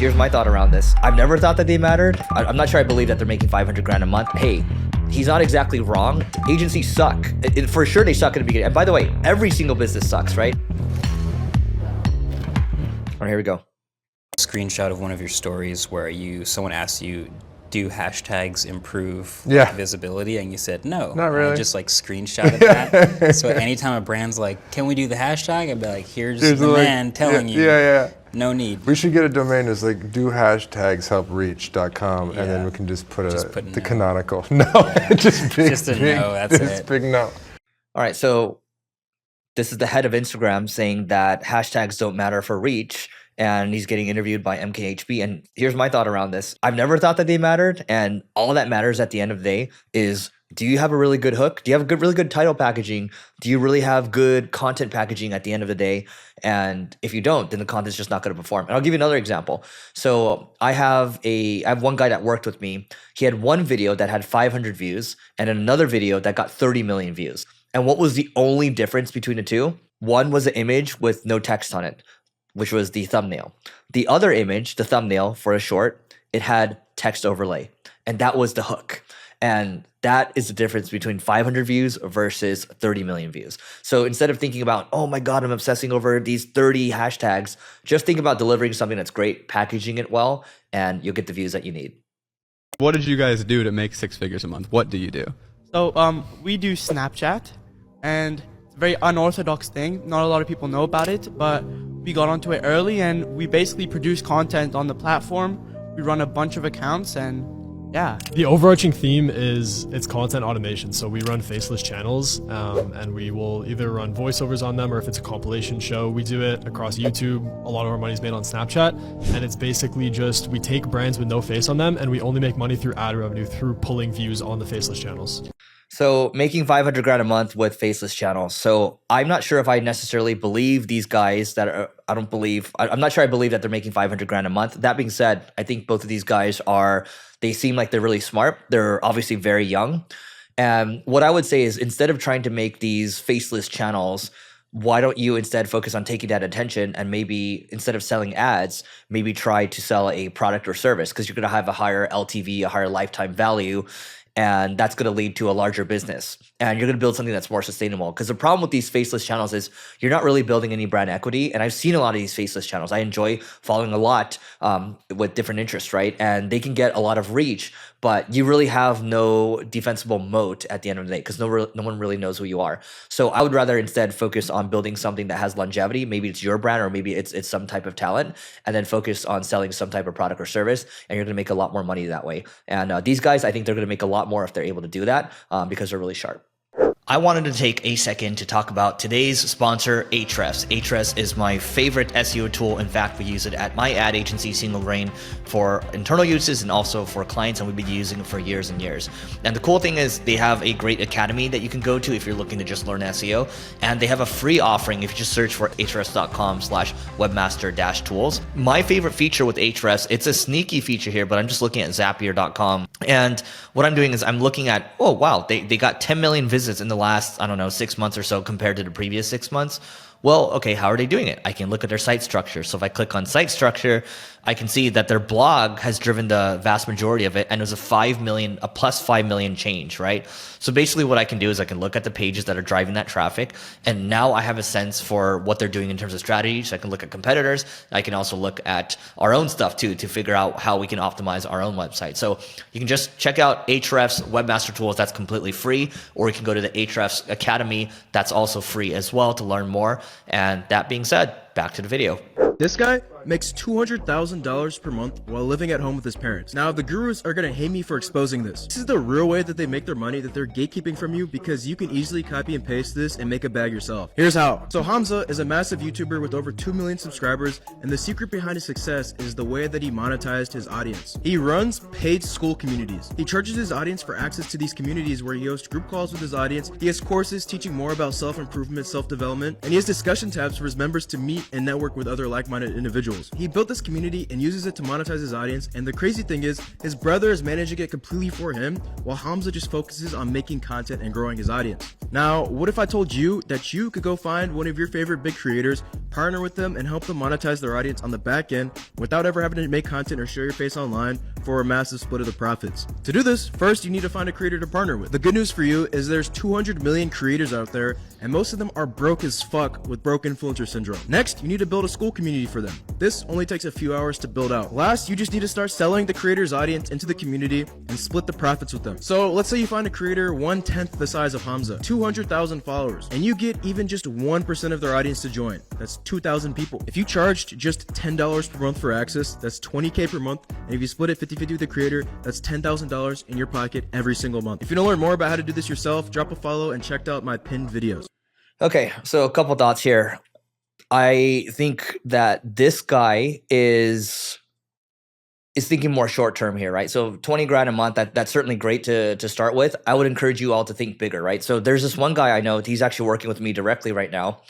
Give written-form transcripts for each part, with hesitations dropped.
Here's my thought around this. I've never thought that they mattered. I'm not sure I believe that they're making 500 grand a month. Hey, he's not exactly wrong. Agencies suck. For sure they suck at the beginning. And by the way, every single business sucks, right? All right, here we go. Screenshot of one of your stories where someone asked you, do hashtags improve visibility? And you said no. Not really. And I just like screenshotted that. So anytime a brand's like, can we do the hashtag? I'd be like, here's the man telling you. No need. We should get a domain that's like dohashtagshelpreach.com and then we can just put the canonical. No, just big, just a no, that's it. Big no. All right, so this is the head of Instagram saying that hashtags don't matter for reach, and he's getting interviewed by MKHB. And here's my thought around this. I've never thought that they mattered, and all that matters at the end of the day is, do you have a really good hook? Do you have a really good title packaging? Do you really have good content packaging at the end of the day? And if you don't, then the content's just not going to perform. And I'll give you another example. So I have one guy that worked with me. He had one video that had 500 views and another video that got 30 million views. And what was the only difference between the two? One was an image with no text on it, which was the thumbnail. The other image, the thumbnail for a short, it had text overlay. And that was the hook. And that is the difference between 500 views versus 30 million views. So instead of thinking about, oh my God, I'm obsessing over these 30 hashtags, just think about delivering something that's great, packaging it well, and you'll get the views that you need. What did you guys do to make 6 figures a month? What do you do? So we do Snapchat, and it's a very unorthodox thing. Not a lot of people know about it, but we got onto it early, and we basically produce content on the platform. We run a bunch of accounts, and yeah. The overarching theme is it's content automation. So we run Faceless channels, and we will either run voiceovers on them, or if it's a compilation show, we do it across YouTube. A lot of our money is made on Snapchat, and it's basically just we take brands with no face on them, and we only make money through ad revenue through pulling views on the Faceless channels. So making 500 grand a month with Faceless channels. So I'm not sure if I necessarily believe these guys I'm not sure I believe that they're making 500 grand a month. That being said, I think both of these guys they seem like they're really smart. They're obviously very young. And what I would say is, instead of trying to make these Faceless channels, why don't you instead focus on taking that attention and maybe instead of selling ads, maybe try to sell a product or service, because you're going to have a higher LTV, a higher lifetime value. And that's going to lead to a larger business. And you're going to build something that's more sustainable. Because the problem with these Faceless channels is you're not really building any brand equity. And I've seen a lot of these Faceless channels. I enjoy following a lot with different interests, right? And they can get a lot of reach, but you really have no defensible moat at the end of the day, because no one really knows who you are. So I would rather instead focus on building something that has longevity. Maybe it's your brand, or maybe it's some type of talent, and then focus on selling some type of product or service. And you're going to make a lot more money that way. And these guys, I think they're going to make a lot more if they're able to do that, because they're really sharp. I wanted to take a second to talk about today's sponsor, Ahrefs. Ahrefs is my favorite SEO tool. In fact, we use it at my ad agency, Single Grain, for internal uses and also for clients, and we've been using it for years and years. And the cool thing is they have a great academy that you can go to if you're looking to just learn SEO, and they have a free offering if you just search for ahrefs.com/webmaster-tools. My favorite feature with Ahrefs, it's a sneaky feature here, but I'm just looking at Zapier.com, and what I'm doing is I'm looking at, oh wow, they got 10 million visits in the last, 6 months or so compared to the previous 6 months. Well, okay, how are they doing it? I can look at their site structure. So if I click on site structure, I can see that their blog has driven the vast majority of it, and it was a plus 5 million change, right? So basically what I can do is I can look at the pages that are driving that traffic, and now I have a sense for what they're doing in terms of strategy. So I can look at competitors. I can also look at our own stuff too, to figure out how we can optimize our own website. So you can just check out Ahrefs Webmaster Tools. That's completely free, or you can go to the Ahrefs Academy. That's also free as well to learn more. And that being said, back to the video. This guy makes $200,000 per month while living at home with his parents. Now, the gurus are gonna hate me for exposing this. This is the real way that they make their money that they're gatekeeping from you, because you can easily copy and paste this and make a bag yourself. Here's how. So Hamza is a massive YouTuber with over 2 million subscribers, and the secret behind his success is the way that he monetized his audience. He runs paid school communities. He charges his audience for access to these communities, where he hosts group calls with his audience. He has courses teaching more about self-improvement, self-development, and he has discussion tabs for his members to meet and network with other like like-minded individuals. He built this community and uses it to monetize his audience, and the crazy thing is, his brother is managing it completely for him, while Hamza just focuses on making content and growing his audience. Now, what if I told you that you could go find one of your favorite big creators, partner with them, and help them monetize their audience on the back end without ever having to make content or show your face online for a massive split of the profits? To do this, first you need to find a creator to partner with. The good news for you is there's 200 million creators out there, and most of them are broke as fuck with broke influencer syndrome. Next, you need to build a school community for them. This only takes a few hours to build out. Last, you just need to start selling the creator's audience into the community and split the profits with them. So let's say you find a creator 1/10 the size of Hamza, 200,000 followers, and you get even just 1% of their audience to join. That's 2,000 people. If you charged just $10 per month for access, that's $20K per month, and if you split it 50-50 with the creator, that's $10,000 in your pocket every single month. If you want to learn more about how to do this yourself, drop a follow and check out my pinned videos. Okay, so a couple thoughts here. I think that this guy is thinking more short term here, right? So 20 grand a month, that's certainly great to start with. I would encourage you all to think bigger, right? So there's this one guy I know, he's actually working with me directly right now,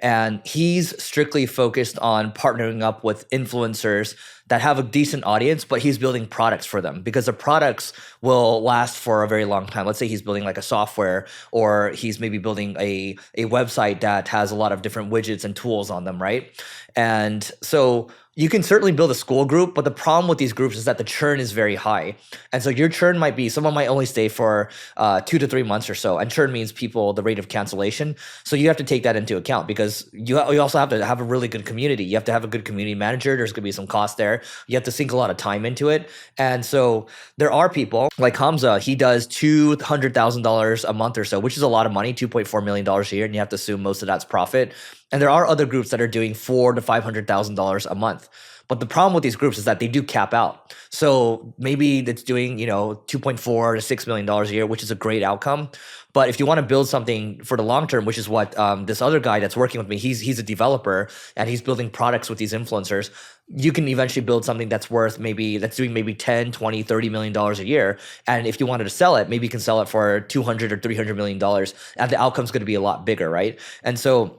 and he's strictly focused on partnering up with influencers that have a decent audience, but he's building products for them because the products will last for a very long time. Let's say he's building like a software, or he's maybe building a website that has a lot of different widgets and tools on them, right? And so you can certainly build a school group, but the problem with these groups is that the churn is very high. And so your churn might be, someone might only stay for 2 to 3 months or so. And churn means the rate of cancellation. So you have to take that into account because you also have to have a really good community. You have to have a good community manager. There's going to be some cost there. You have to sink a lot of time into it. And so there are people like Hamza, he does $200,000 a month or so, which is a lot of money, $2.4 million a year. And you have to assume most of that's profit. And there are other groups that are doing $400,000 to $500,000 a month. But the problem with these groups is that they do cap out. So maybe it's doing, $2.4 to $6 million a year, which is a great outcome. But if you want to build something for the long term, which is what this other guy that's working with me, he's a developer and he's building products with these influencers. You can eventually build something that's worth that's doing maybe 10, 20, $30 million a year. And if you wanted to sell it, maybe you can sell it for $200 or $300 million. And the outcome's going to be a lot bigger, right? And so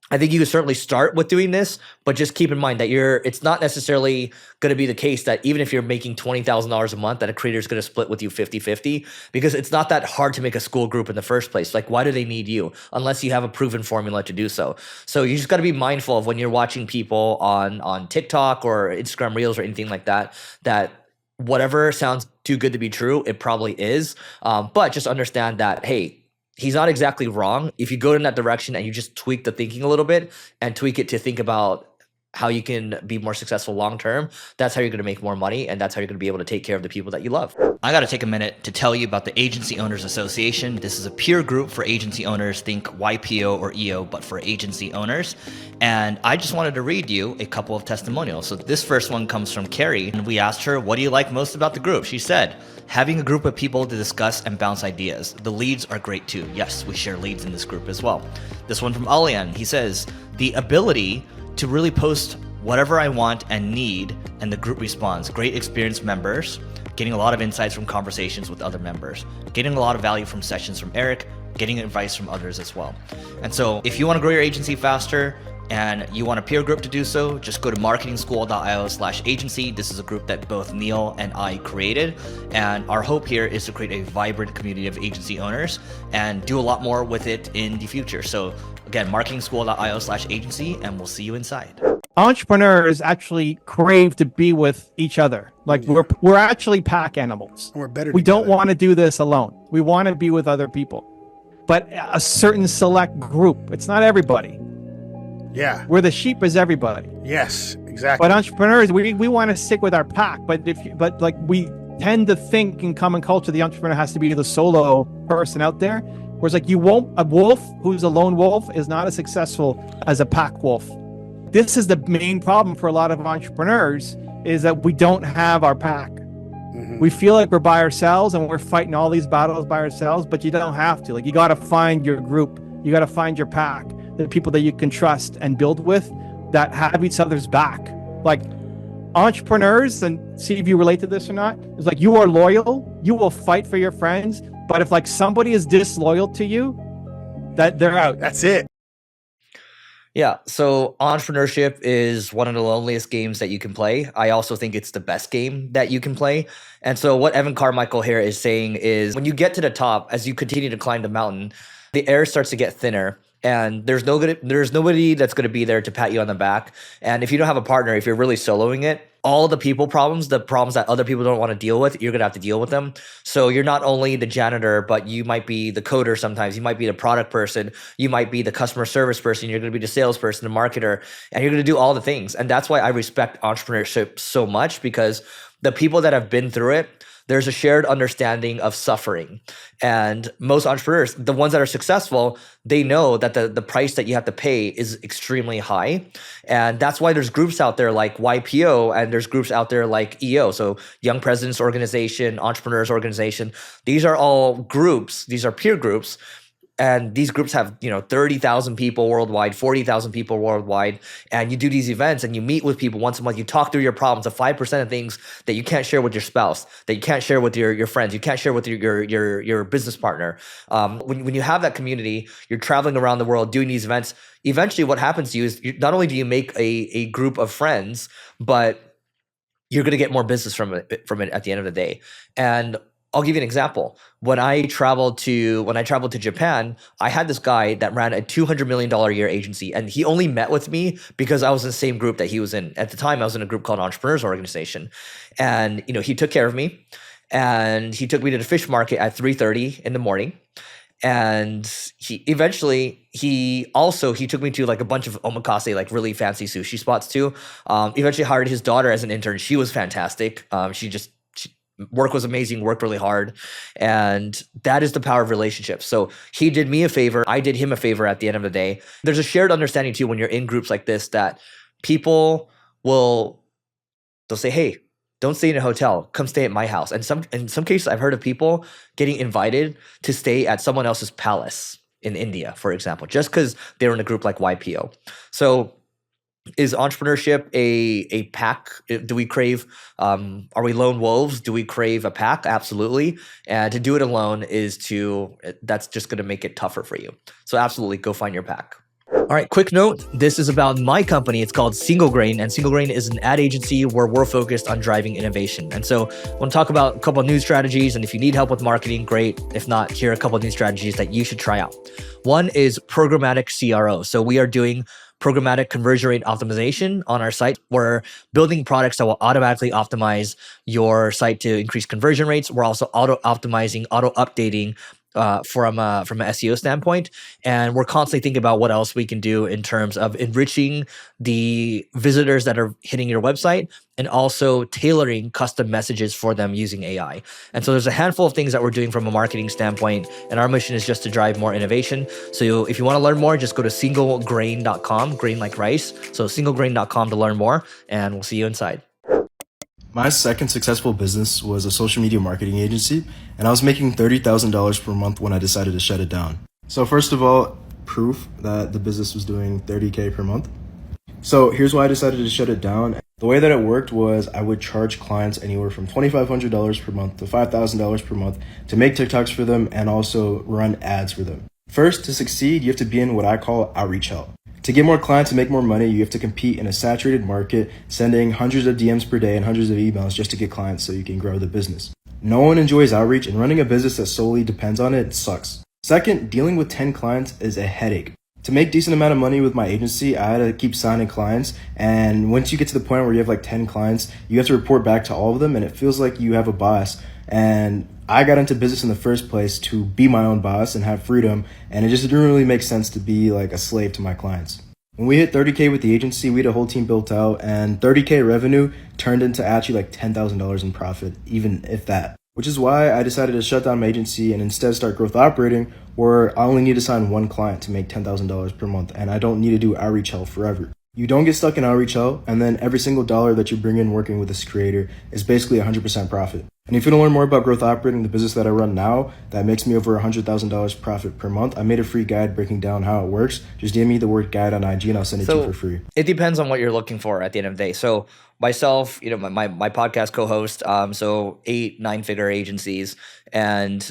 I think you can certainly start with doing this, but just keep in mind that it's not necessarily going to be the case that even if you're making $20,000 a month, that a creator is going to split with you 50-50, because it's not that hard to make a school group in the first place. Like, why do they need you unless you have a proven formula to do so? So you just got to be mindful of when you're watching people on TikTok or Instagram Reels or anything like that, that whatever sounds too good to be true, it probably is. But just understand that, hey, he's not exactly wrong. If you go in that direction and you just tweak the thinking a little bit and tweak it to think about how you can be more successful long term, that's how you're going to make more money, and that's how you're going to be able to take care of the people that you love. I got to take a minute to tell you about the Agency Owners Association. This is a peer group for agency owners. Think YPO or EO, but for agency owners. And I just wanted to read you a couple of testimonials. So this first one comes from Carrie, and we asked her, what do you like most about the group? She said, having a group of people to discuss and bounce ideas. The leads are great too. Yes, we share leads in this group as well. This one from Alian, he says, the ability to really post whatever I want and need, and the group responds. Great experienced members, getting a lot of insights from conversations with other members, getting a lot of value from sessions from Eric, getting advice from others as well. And so if you want to grow your agency faster, and you want a peer group to do so, just go to marketingschool.io/agency. This is a group that both Neil and I created. And our hope here is to create a vibrant community of agency owners and do a lot more with it in the future. So again, marketingschool.io/agency, and we'll see you inside. Entrepreneurs actually crave to be with each other. Like we're actually pack animals. We're better. We don't want to do this alone. We want to be with other people, but a certain select group. It's not everybody. Yeah. Where the sheep is everybody. Yes, exactly. But entrepreneurs, we want to stick with our pack. But we tend to think in common culture, the entrepreneur has to be the solo person out there. Whereas a wolf who's a lone wolf is not as successful as a pack wolf. This is the main problem for a lot of entrepreneurs, is that we don't have our pack. Mm-hmm. We feel like we're by ourselves and we're fighting all these battles by ourselves, but you don't have to. You got to find your group. You got to find your pack. The people that you can trust and build with that have each other's back. Like entrepreneurs, and see if you relate to this or not, it's like you are loyal, you will fight for your friends, but if somebody is disloyal to you, that they're out. That's it. Yeah, so entrepreneurship is one of the loneliest games that you can play. I also think it's the best game that you can play. And so what Evan Carmichael here is saying is when you get to the top, as you continue to climb the mountain, the air starts to get thinner. And there's nobody that's going to be there to pat you on the back. And if you don't have a partner, if you're really soloing it, all the people problems, the problems that other people don't want to deal with, you're going to have to deal with them. So you're not only the janitor, but you might be the coder sometimes. You might be the product person. You might be the customer service person. You're going to be the salesperson, the marketer, and you're going to do all the things. And that's why I respect entrepreneurship so much, because the people that have been through it, there's a shared understanding of suffering. And most entrepreneurs, the ones that are successful, they know that the price that you have to pay is extremely high. And that's why there's groups out there like YPO, and there's groups out there like EO. So Young Presidents Organization, Entrepreneurs Organization. These are all groups. These are peer groups. And these groups have, 30,000 people worldwide, 40,000 people worldwide. And you do these events and you meet with people once a month. You talk through your problems, the 5% of things that you can't share with your spouse, that you can't share with your friends, you can't share with your business partner. When you have that community, you're traveling around the world doing these events. Eventually what happens to you is not only do you make a group of friends, but you're going to get more business from it at the end of the day. And I'll give you an example. When I traveled to Japan, I had this guy that ran a $200 million a year agency, and he only met with me because I was in the same group that he was in. At the time, I was in a group called Entrepreneurs Organization, and he took care of me, and he took me to the fish market at 3:30 in the morning. And he took me to like a bunch of omakase, like really fancy sushi spots too. Eventually hired his daughter as an intern. She was fantastic. Work was amazing, worked really hard. And that is the power of relationships. So he did me a favor. I did him a favor at the end of the day. There's a shared understanding too when you're in groups like this that people they'll say, hey, don't stay in a hotel. Come stay at my house. And in some cases, I've heard of people getting invited to stay at someone else's palace in India, for example, just because they were in a group like YPO. So is entrepreneurship a pack? Do we crave, are we lone wolves? Do we crave a pack? Absolutely. And to do it alone that's just going to make it tougher for you. So absolutely go find your pack. All right, quick note. This is about my company. It's called Single Grain, and Single Grain is an ad agency where we're focused on driving innovation. And so I want to talk about a couple of new strategies, and if you need help with marketing, great. If not, here are a couple of new strategies that you should try out. One is programmatic CRO. So we are doing programmatic conversion rate optimization on our site. We're building products that will automatically optimize your site to increase conversion rates. We're also auto-optimizing, auto-updating from an SEO standpoint. And we're constantly thinking about what else we can do in terms of enriching the visitors that are hitting your website and also tailoring custom messages for them using AI. And so there's a handful of things that we're doing from a marketing standpoint. And our mission is just to drive more innovation. So if you want to learn more, just go to singlegrain.com, grain like rice. So singlegrain.com to learn more, and we'll see you inside. My second successful business was a social media marketing agency, and I was making $30,000 per month when I decided to shut it down. So first of all, proof that the business was doing $30K per month. So here's why I decided to shut it down. The way that it worked was I would charge clients anywhere from $2,500 per month to $5,000 per month to make TikToks for them and also run ads for them. First, to succeed, you have to be in what I call outreach hell. To get more clients and make more money, you have to compete in a saturated market, sending hundreds of DMs per day and hundreds of emails just to get clients so you can grow the business. No one enjoys outreach, and running a business that solely depends on it sucks. Second, dealing with 10 clients is a headache. To make decent amount of money with my agency, I had to keep signing clients, and once you get to the point where you have like 10 clients, you have to report back to all of them, and it feels like you have a boss. And I got into business in the first place to be my own boss and have freedom, and it just didn't really make sense to be like a slave to my clients. When we hit 30K with the agency, we had a whole team built out, and 30K revenue turned into actually like $10,000 in profit, even if that. Which is why I decided to shut down my agency and instead start growth operating, where I only need to sign one client to make $10,000 per month, and I don't need to do outreach hell forever. You don't get stuck in outreach hell, and then every single dollar that you bring in working with this creator is basically 100% profit. And if you want to learn more about growth operating, the business that I run now, that makes me over $100,000 profit per month, I made a free guide breaking down how it works. Just DM me the word guide on IG and I'll send it to you for free. It depends on what you're looking for at the end of the day. So myself, my podcast co-host, so 8-9 figure agencies, and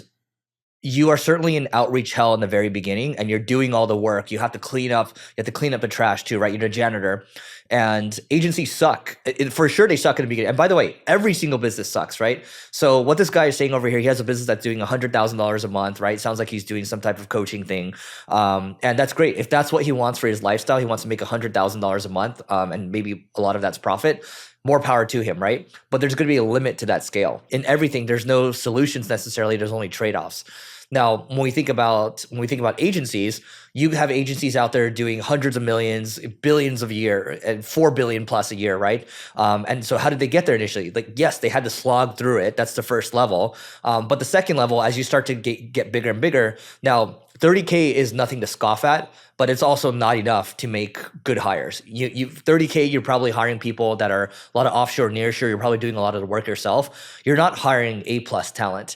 you are certainly in outreach hell in the very beginning, and you're doing all the work. You have to clean up. You have to clean up the trash too, right? You're a janitor, and agencies suck. For sure, they suck in the beginning. And by the way, every single business sucks, right? So what this guy is saying over here, he has a business that's doing $100,000 a month, right? Sounds like he's doing some type of coaching thing, and that's great. If that's what he wants for his lifestyle, he wants to make $100,000 a month, and maybe a lot of that's profit. More power to him, right? But there's going to be a limit to that scale. In everything, there's no solutions necessarily. There's only trade-offs. Now, when we think about agencies, you have agencies out there doing hundreds of millions, billions a year, and 4 billion plus a year, right? And so, how did they get there initially? Like, yes, they had to slog through it. That's the first level. But the second level, as you start to get bigger and bigger, now 30K is nothing to scoff at, but it's also not enough to make good hires. You 30K, you're probably hiring people that are a lot of offshore, nearshore. You're probably doing a lot of the work yourself. You're not hiring A+ talent.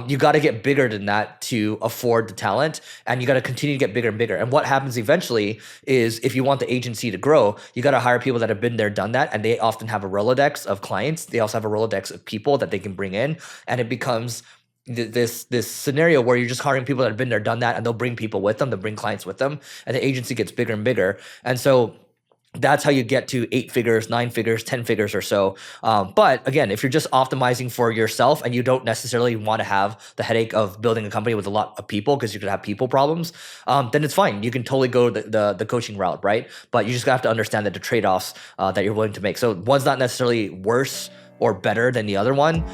You got to get bigger than that to afford the talent, and you got to continue to get bigger and bigger. And what happens eventually is, if you want the agency to grow, you got to hire people that have been there, done that, and they often have a Rolodex of clients. They also have a Rolodex of people that they can bring in, and it becomes this scenario where you're just hiring people that have been there, done that, and they'll bring people with them, they'll bring clients with them, and the agency gets bigger and bigger. And so that's how you get to 8 figures, 9 figures, 10 figures or so. But again, if you're just optimizing for yourself and you don't necessarily want to have the headache of building a company with a lot of people, because you could have people problems, then it's fine. You can totally go the coaching route, right? But you just have to understand that the trade-offs that you're willing to make. So one's not necessarily worse or better than the other one.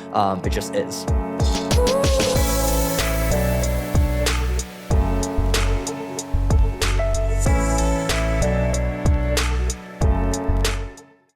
It just is.